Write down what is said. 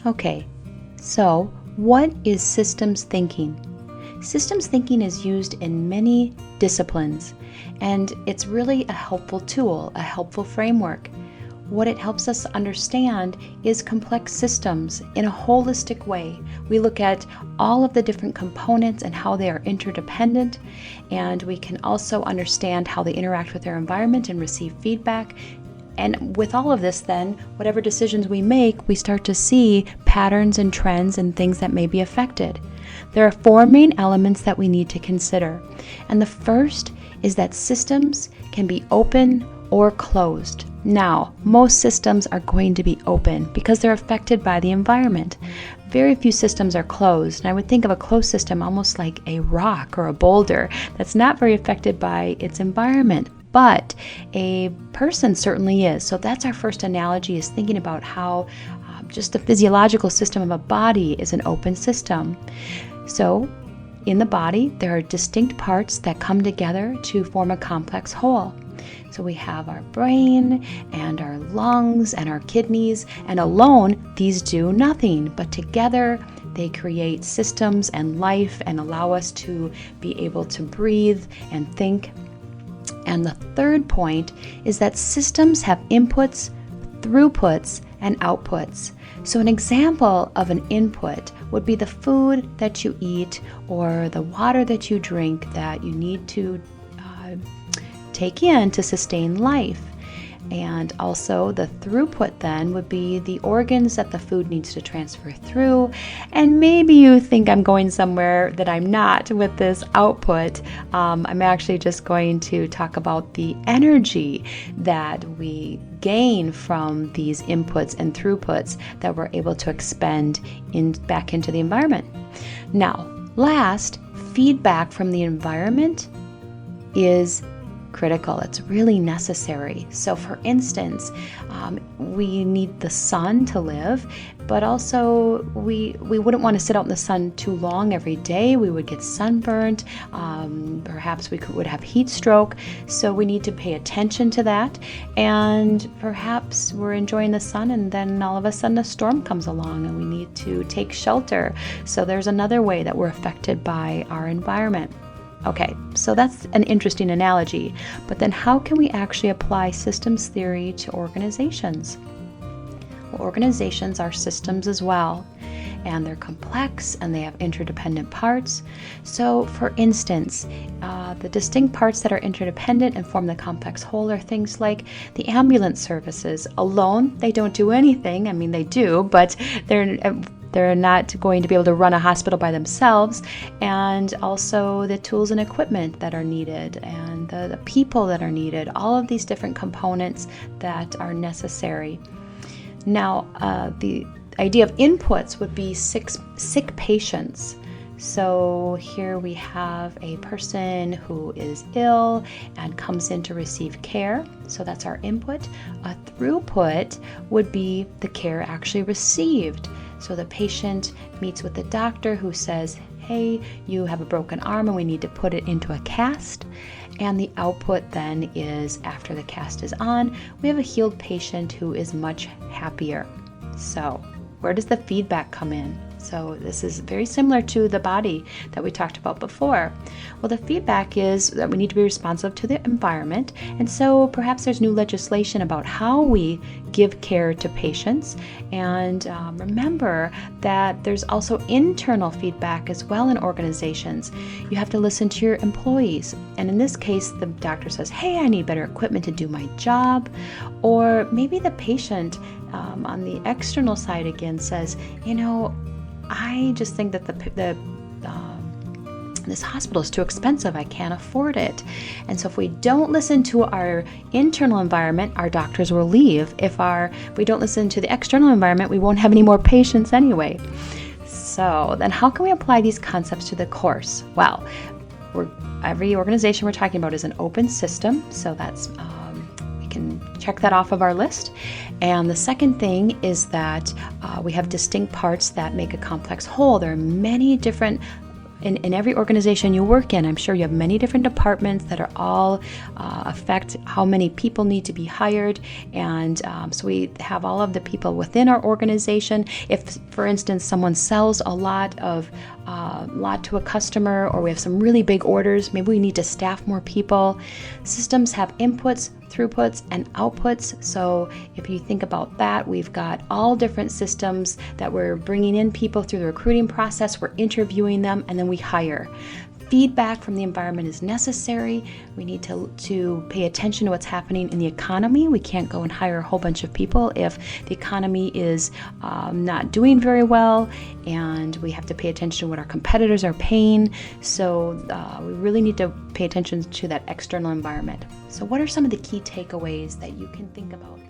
Okay, so what is systems thinking? Systems thinking is used in many disciplines, and it's really a helpful tool, a helpful framework. What it helps us understand is complex systems in a holistic way. We look at all of the different components and how they are interdependent, and we can also understand how they interact with their environment and receive feedback. And with all of this, then, whatever decisions we make, we start to see patterns and trends and things that may be affected. There are four main elements that we need to consider. And the first is that systems can be open or closed. Now, most systems are going to be open because they're affected by the environment. Very few systems are closed, and I would think of a closed system almost like a rock or a boulder that's not very affected by its environment, but a person certainly is. So that's our first analogy, is thinking about how just the physiological system of a body is an open system. So in the body, there are distinct parts that come together to form a complex whole. So we have our brain and our lungs and our kidneys, and alone these do nothing, but together they create systems and life and allow us to be able to breathe and think. And the third point is that systems have inputs, throughputs, and outputs. So an example of an input would be the food that you eat or the water that you drink that you need to take in to sustain life. And also the throughput then would be the organs that the food needs to transfer through. And maybe you think I'm going somewhere that I'm not with this output. I'm actually just going to talk about the energy that we gain from these inputs and throughputs that we're able to expend back into the environment. Now, last, feedback from the environment is critical. It's really necessary. So for instance, we need the sun to live, but also we wouldn't want to sit out in the sun too long every day. We would get sunburned. Perhaps we would have heat stroke. So we need to pay attention to that. And perhaps we're enjoying the sun and then all of a sudden a storm comes along and we need to take shelter. So there's another way that we're affected by our environment. Okay, so that's an interesting analogy, but then how can we actually apply systems theory to organizations? Well, organizations are systems as well, and they're complex and they have interdependent parts. So for instance, the distinct parts that are interdependent and form the complex whole are things like the ambulance services. Alone, they don't do anything. I mean, they do, but they're not going to be able to run a hospital by themselves, and also the tools and equipment that are needed and the people that are needed, all of these different components that are necessary. Now, the idea of inputs would be sick patients. So here we have a person who is ill and comes in to receive care. So that's our input. A throughput would be the care actually received. So the patient meets with the doctor who says, hey, you have a broken arm and we need to put it into a cast. And the output then is, after the cast is on, we have a healed patient who is much happier. So where does the feedback come in? So this is very similar to the body that we talked about before. Well, the feedback is that we need to be responsive to the environment. And so perhaps there's new legislation about how we give care to patients. And remember that there's also internal feedback as well in organizations. You have to listen to your employees. And in this case, the doctor says, hey, I need better equipment to do my job. Or maybe the patient on the external side again says, I just think that this hospital is too expensive. I can't afford it. And so if we don't listen to our internal environment, our doctors will leave. If we don't listen to the external environment, we won't have any more patients anyway. So then how can we apply these concepts to the course? Well, every organization we're talking about is an open system. So that's we can check that off of our list. And the second thing is that we have distinct parts that make a complex whole. There are many different in every organization you work in, I'm sure you have many different departments that are all affect how many people need to be hired. And so we have all of the people within our organization. If, for instance, someone sells a lot to a customer, or we have some really big orders, maybe we need to staff more people. Systems have inputs, throughputs, and outputs. So if you think about that, we've got all different systems that we're bringing in people through the recruiting process, we're interviewing them, and then we hire. Feedback from the environment is necessary. We need to pay attention to what's happening in the economy. We can't go and hire a whole bunch of people if the economy is not doing very well, and we have to pay attention to what our competitors are paying. So we really need to pay attention to that external environment. So what are some of the key takeaways that you can think about?